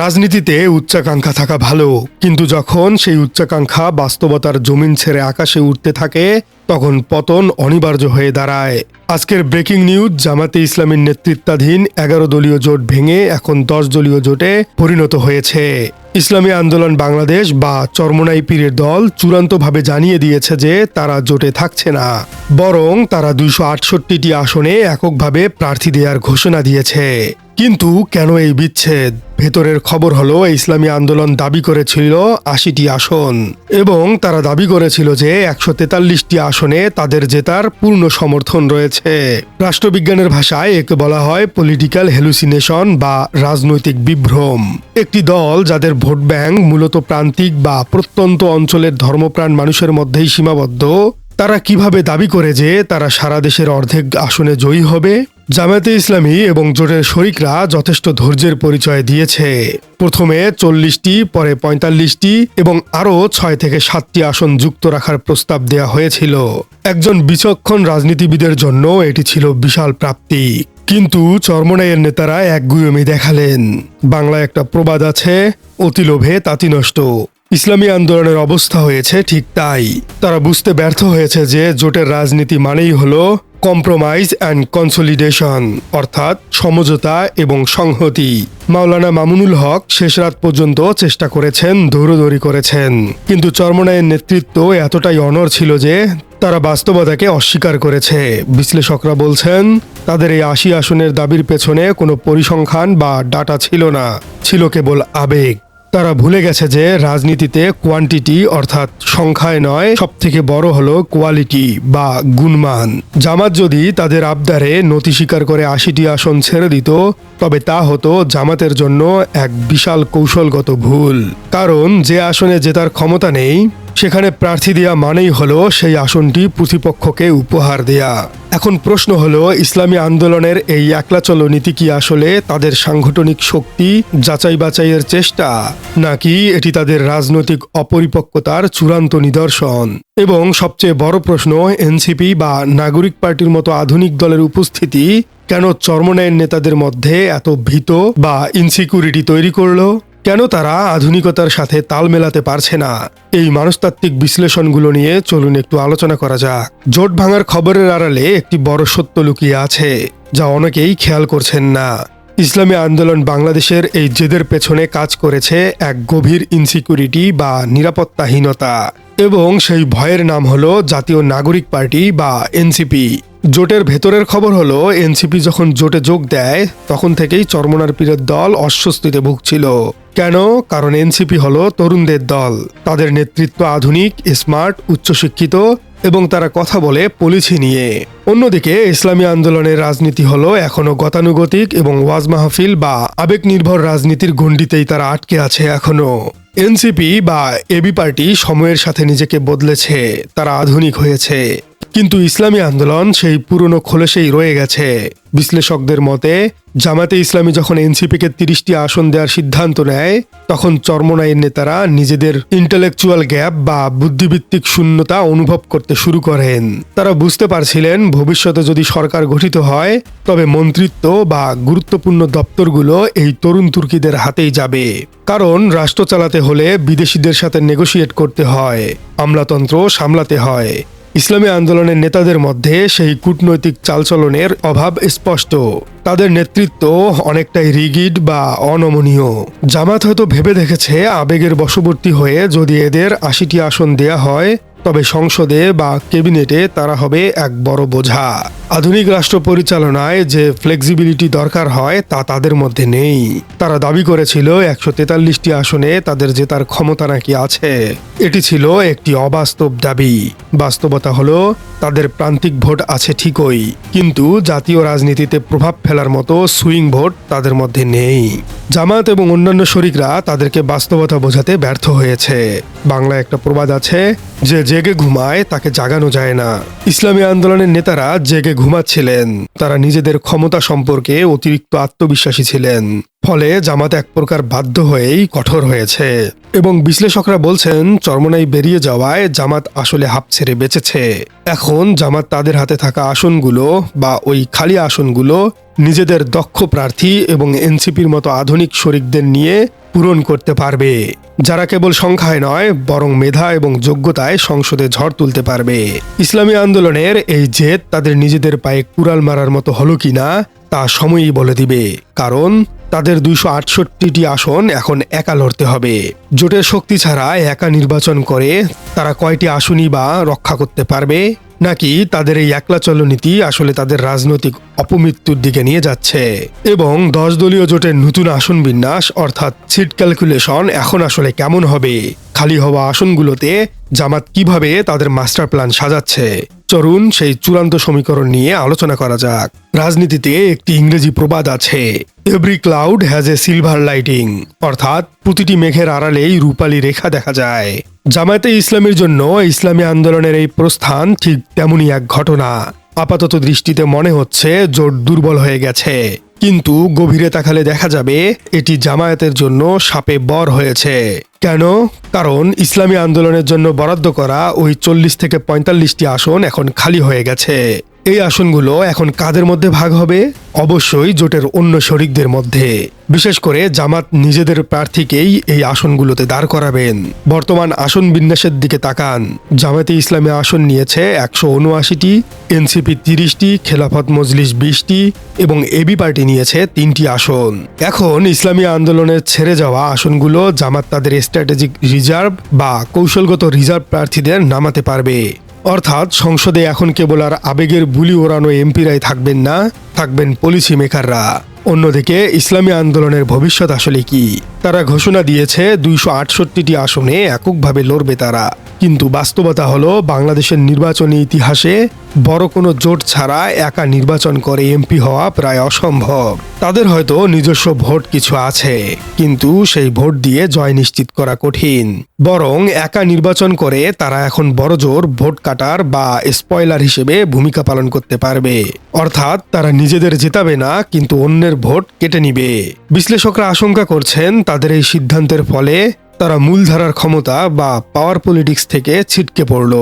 রাজনীতিতে উচ্চাকাঙ্ক্ষা থাকা ভালো, কিন্তু যখন সেই উচ্চাকাঙ্ক্ষা বাস্তবতার জমিন ছেড়ে আকাশে উঠতে থাকে তখন পতন অনিবার্য হয়ে দাঁড়ায়। আজকের ব্রেকিং নিউজ, জামাতে ইসলামীর নেতৃত্বাধীন 11 দলীয় জোট ভেঙে এখন 10 দলীয় জোটে পরিণত হয়েছে। ইসলামী আন্দোলন বাংলাদেশ বা চরমোনাই পীরের দল চূড়ান্তভাবে জানিয়ে দিয়েছে যে তারা জোটে থাকছে না, বরং তারা 268টি আসনে এককভাবে প্রার্থী দেওয়ার ঘোষণা দিয়েছে। কিন্তু কেন এই বিচ্ছেদ? ভেতরের খবর হলো ইসলামী আন্দোলন দাবি করেছিল 80টি আসন এবং তারা দাবি করেছিল যে 143টি আসনে তাদের জেতার পূর্ণ সমর্থন রয়েছে। রাষ্ট্রবিজ্ঞানের ভাষায় একে বলা হয় পলিটিক্যাল হ্যালুসিনেশন বা রাজনৈতিক বিভ্রম। একটি দল যাদের ভোট ব্যাংক মূলত প্রান্তিক বা প্রত্যন্ত অঞ্চলের ধর্মপ্রাণ মানুষের মধ্যেই সীমাবদ্ধ, তারা কিভাবে দাবি করে যে তারা সারা দেশের অর্ধেক আসনে জয়ী হবে? জামায়াতে ইসলামী এবং জোটের শরিকরা যথেষ্ট ধৈর্যের পরিচয় দিয়েছে। প্রথমে 40টি, পরে 45টি এবং আরও 6 থেকে 7টি আসন যুক্ত রাখার প্রস্তাব দেয়া হয়েছিল। একজন বিচক্ষণ রাজনীতিবিদের জন্য এটি ছিল বিশাল প্রাপ্তি। কিন্তু চরমোনাইয়ের নেতারা একগুঁয়েমি দেখালেন। বাংলায় একটা প্রবাদ আছে, অতি লোভে তাঁতি নষ্ট। ইসলামী আন্দোলনের অবস্থা হয়েছে ঠিক তাই। তারা বুঝতে ব্যর্থ হয়েছে যে জোটের রাজনীতি মানেই হলো কম্প্রোমাইজ অ্যান্ড কনসলিডেশন, অর্থাৎ সমঝোতা এবং সংহতি। মাওলানা মামুনুল হক শেষ রাত পর্যন্ত চেষ্টা করেছেন, দৌড়দৌড়ি করেছেন, কিন্তু চরমোনাইয়ের নেতৃত্ব এতটাই অনড় ছিল যে তারা বাস্তবতাকে অস্বীকার করেছে। বিশ্লেষকরা বলছেন তাদের এই 80 আসনের দাবির পেছনে কোনো পরিসংখ্যান বা ডাটা ছিল না, ছিল কেবল আবেগ। তারা ভুলে গেছে যে রাজনীতিতে কোয়ান্টিটি অর্থাৎ সংখ্যায় নয়, সব থেকে বড় হলো কোয়ালিটি বা গুণমান। জামাত যদি তাদের আবদারে নতি স্বীকার করে 80টি আসন ছেড়ে দিত, তবে তা হতো জামাতের জন্য এক বিশাল কৌশলগত ভুল। কারণ যে আসনে জেতার ক্ষমতা নেই সেখানে প্রার্থী দেয়া মানেই হলো সেই আসনটি প্রতিপক্ষকে উপহার দেয়া। এখন প্রশ্ন হলো, ইসলামী আন্দোলনের এই একলা চলো নীতি কি আসলে তাদের সাংগঠনিক শক্তি যাচাই বাছাইয়ের চেষ্টা, নাকি এটি তাদের রাজনৈতিক অপরিপক্কতার চূড়ান্ত নিদর্শন? এবং সবচেয়ে বড় প্রশ্ন, এনসিপি বা নাগরিক পার্টির মতো আধুনিক দলের উপস্থিতি কেন চরমোনাইয়ের নেতাদের মধ্যে এত ভীত বা ইনসিকিউরিটি তৈরি করলো? কেন তারা আধুনিকতার সাথে তাল মেলাতে পারছে না? এই মনস্তাত্ত্বিক বিশ্লেষণগুলো নিয়ে চলুন একটু আলোচনা করা যাক। জোট ভাঙার খবরের আড়ালে একটি বড় সত্য লুকিয়ে আছে, যা অনেকেই খেয়াল করছেন না। ইসলামী আন্দোলন বাংলাদেশের এই জেদের পেছনে কাজ করেছে এক গভীর ইনসিকিউরিটি বা নিরাপত্তাহীনতা, এবং সেই ভয়ের নাম হলো জাতীয় নাগরিক পার্টি বা এনসিপি। জোটের ভেতরের খবর হলো এনসিপি যখন জোটে যোগ দেয় তখন থেকেই চরমোনার পীরের দল অস্বস্তিতে ভুগছিল। কেন? কারণ এনসিপি হলো তরুণদের দল। তাদের নেতৃত্ব আধুনিক, স্মার্ট, উচ্চশিক্ষিত এবং তারা কথা বলে পলিসি নিয়ে। অন্যদিকে ইসলামী আন্দোলনের রাজনীতি হলো এখনো গতানুগতিক এবং ওয়াজ মাহফিল বা আবেগ নির্ভর রাজনীতির গণ্ডিতেই তারা আটকে আছে এখনো। এনসিপি বা এবি পার্টি সময়ের সাথে নিজেকে বদলেছে, তারা আধুনিক হয়েছে, কিন্তু ইসলামী আন্দোলন সেই পুরনো খোলসেই রয়ে গেছে। বিশ্লেষকদের মতে জামাতে ইসলামী যখন এনসিপিকে 30টি আসন দেওয়ার সিদ্ধান্ত নেয় তখন চরমোনাইয়ের নেতারা নিজেদের ইন্টেলেকচুয়াল গ্যাপ বা বুদ্ধিভিত্তিক শূন্যতা অনুভব করতে শুরু করেন। তারা বুঝতে পারছিলেন ভবিষ্যতে যদি সরকার গঠিত হয় তবে মন্ত্রিত্ব বা গুরুত্বপূর্ণ দপ্তরগুলো এই তরুণ তুর্কিদের হাতেই যাবে। কারণ রাষ্ট্র চালাতে হলে বিদেশিদের সাথে নেগোশিয়েট করতে হয়, আমলাতন্ত্র সামলাতে হয়। ইসলামী আন্দোলনের নেতাদের মধ্যে সেই কূটনৈতিক চালচলনের অভাব স্পষ্ট। তাদের নেতৃত্ব অনেকটাই রিগিড বা অনমনীয়। জামাত হয়তো ভেবে দেখেছে আবেগের বশবর্তী হয়ে যদি এদের 80টি আসন দেয়া হয় তবে সংসদে বা ক্যাবিনেটে তারা হবে এক বড় বোঝা। আধুনিক রাষ্ট্র পরিচালনায় যে ফ্লেক্সিবিলিটি দরকার হয় তা তাদের মধ্যে নেই। তারা দাবি করেছিল 143টি আসনে তাদের জেতার ক্ষমতা নাকি আছে। এটি ছিল একটি অবাস্তব দাবি। বাস্তবতা হলো তাদের প্রান্তিক ভোট আছে ঠিকই, কিন্তু জাতীয় রাজনীতিতে প্রভাব ফেলার মতো সুইং ভোট তাদের মধ্যে নেই। জামাত এবং অন্যান্য শরিকরা তাদেরকে বাস্তবতা বোঝাতে ব্যর্থ হয়েছে। বাংলায় একটা প্রবাদ আছে, যে জেগে ঘুমায় তাকে জাগানো যায় না। ইসলামী আন্দোলনের নেতারা জেগে ঘুমাচ্ছিলেন। তারা নিজেদের ক্ষমতা সম্পর্কে অতিরিক্ত আত্মবিশ্বাসী ছিলেন। ফলে জামাত এক প্রকার বাধ্য হয়েই কঠোর হয়েছে। এবং বিশ্লেষকরা বলছেন চরমোনাই বেরিয়ে যাওয়ায় জামাত আসলে হাঁপ ছেড়ে বেঁচেছে। এখন জামাত তাদের হাতে থাকা আসনগুলো বা ওই খালি আসনগুলো নিজেদের দক্ষ প্রার্থী এবং এনসিপির মতো আধুনিক শরিকদের নিয়ে পূরণ করতে পারবে, যারা কেবল সংখ্যায় নয় বরং মেধা এবং যোগ্যতায় সংসদে ঝড় তুলতে পারবে। ইসলামী আন্দোলনের এই জেদ তাদের নিজেদের পায়ে কুড়াল মারার মতো হলো কিনা তা সময়ই বলে দিবে, কারণ তাদের 268টি আসন এখন একা লড়তে হবে। জোটের শক্তি ছাড়া একা নির্বাচন করে তারা কয়টি আসনই বা রক্ষা করতে পারবে, নাকি তাদের এই একলা চলনীতি আসলে তাদের রাজনৈতিক অপমৃত্যুর দিকে নিয়ে যাচ্ছে। এবং 10 দলীয় জোটের নতুন আসন বিন্যাস অর্থাৎ সিট ক্যালকুলেশন এখন আসলে কেমন হবে, খালি হওয়া আসনগুলোতে জামাত কিভাবে তাদের মাস্টার প্ল্যান সাজাচ্ছে, চলুন সেই চূড়ান্ত সমীকরণ নিয়ে আলোচনা করা যাক। রাজনীতিতে একটি ইংরেজি প্রবাদ আছে, every cloud has a silver lighting, অর্থাৎ প্রতিটি মেঘের আড়ালেই রূপালী রেখা দেখা যায়। জামায়াতে ইসলামীর জন্য ইসলামী আন্দোলনের এই প্রস্থান ঠিক তেমনই এক ঘটনা। আপাতত দৃষ্টিতে মনে হচ্ছে জোট দুর্বল হয়ে গেছে, কিন্তু গভীরে তাকালে দেখা যাবে এটি জামায়াতের জন্য শাপে বর হয়েছে। কেন? কারণ ইসলামী আন্দোলনের জন্য বরাদ্দ করা ওই 40 থেকে 45টি আসন এখন খালি হয়ে গেছে। এই আসনগুলো এখন কাদের মধ্যে ভাগ হবে? অবশ্যই জোটের অন্য শরিকদের মধ্যে। বিশেষ করে জামাত নিজেদের প্রার্থীকেই এই আসনগুলোতে দাঁড় করাবেন। বর্তমান আসন বিন্যাসের দিকে তাকান। জামায়াতে ইসলামী আসন নিয়েছে 179টি, এনসিপি 30টি, খেলাফত মজলিস 20টি এবং এবি পার্টি নিয়েছে 3টি আসন। এখন ইসলামী আন্দোলনের ছেড়ে যাওয়া আসনগুলো জামাত তাদের স্ট্র্যাটেজিক রিজার্ভ বা কৌশলগত রিজার্ভ প্রার্থীদের নামাতে পারবে। অর্থাৎ সংসদে এখন কেবল আর আবেগের বুলি ওড়ানো এমপিরাই থাকবেন না, থাকবেন পলিসি মেকাররা। অন্যদিকে ইসলামী আন্দোলনের ভবিষ্যৎ আসলে কি? তারা ঘোষণা দিয়েছে 268টি আসনে এককভাবে লড়বে তারা, কিন্তু বাস্তবতা হলো বাংলাদেশের নির্বাচনী ইতিহাসে বড় কোনো জোট ছাড়া একা নির্বাচন করে এমপি হওয়া প্রায় অসম্ভব। তাদের হয়তো নিজস্ব ভোট কিছু আছে, কিন্তু সেই ভোট দিয়ে জয় নিশ্চিত করা কঠিন। বরং একা নির্বাচন করে তারা এখন বড়জোর ভোট কাটার বা স্পয়লার হিসেবে ভূমিকা পালন করতে পারবে। অর্থাৎ তারা নিজেদের জেতাবে না, কিন্তু অন্যের ভোট কেটে নিবে। বিশ্লেষকরা আশঙ্কা করছেন তাদের এই সিদ্ধান্তের ফলে তারা মূলধারার ক্ষমতা বা পাওয়ার পলিটিক্স থেকে ছিটকে পড়ল।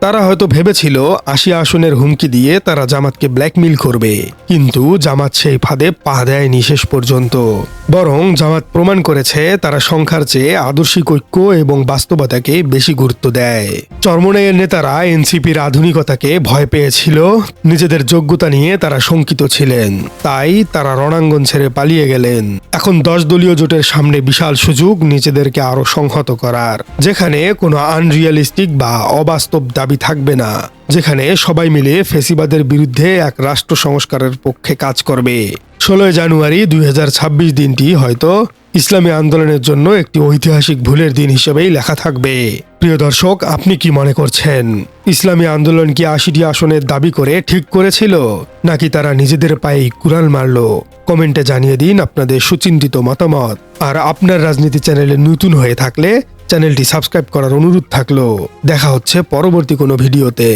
তারা হয়তো ভেবেছিল 80 আসনের হুমকি দিয়ে তারা জামাতকে ব্ল্যাকমেইল করবে, কিন্তু জামাত সেই ফাঁদে পা দেয়নি শেষ পর্যন্ত। বরং জামাত প্রমাণ করেছে তারা সংখ্যার চেয়ে আদর্শিক ঐক্য এবং বাস্তবতাকে বেশি গুরুত্ব দেয়। চরমোনাইয়ের নেতারা এনসিপির আধুনিকতাকে ভয় পেয়েছিল, নিজেদের যোগ্যতা নিয়ে তারা শঙ্কিত ছিলেন, তাই তারা রণাঙ্গন ছেড়ে পালিয়ে গেলেন। এখন 10 দলীয় জোটের সামনে বিশাল সুযোগ নিজেদেরকে আরো সংহত করার, যেখানে কোনো আনরিয়ালিস্টিক বা অবাস্তব দাবি থাকবে না, যেখানে সবাই মিলে ফ্যাসিবাদের বিরুদ্ধে এক রাষ্ট্র সংস্কারের পক্ষে কাজ করবে। 16 জানুয়ারি 2026 দিনটি হয়তো ইসলামী আন্দোলনের জন্য একটি ঐতিহাসিক ভুলের দিন হিসেবেই লেখা থাকবে। প্রিয় দর্শক, আপনি কি মনে করছেন? ইসলামী আন্দোলন কি 80টি আসনের দাবি করে ঠিক করেছিল, নাকি তারা নিজেদের পায়ে কুড়াল মারল? কমেন্টে জানিয়ে দিন আপনাদের সুচিন্তিত মতামত। আর আপনার রাজনীতি চ্যানেলে নতুন হয়ে থাকলে চ্যানেলটি সাবস্ক্রাইব করার অনুরোধ থাকলো। দেখা হচ্ছে পরবর্তী কোনো ভিডিওতে।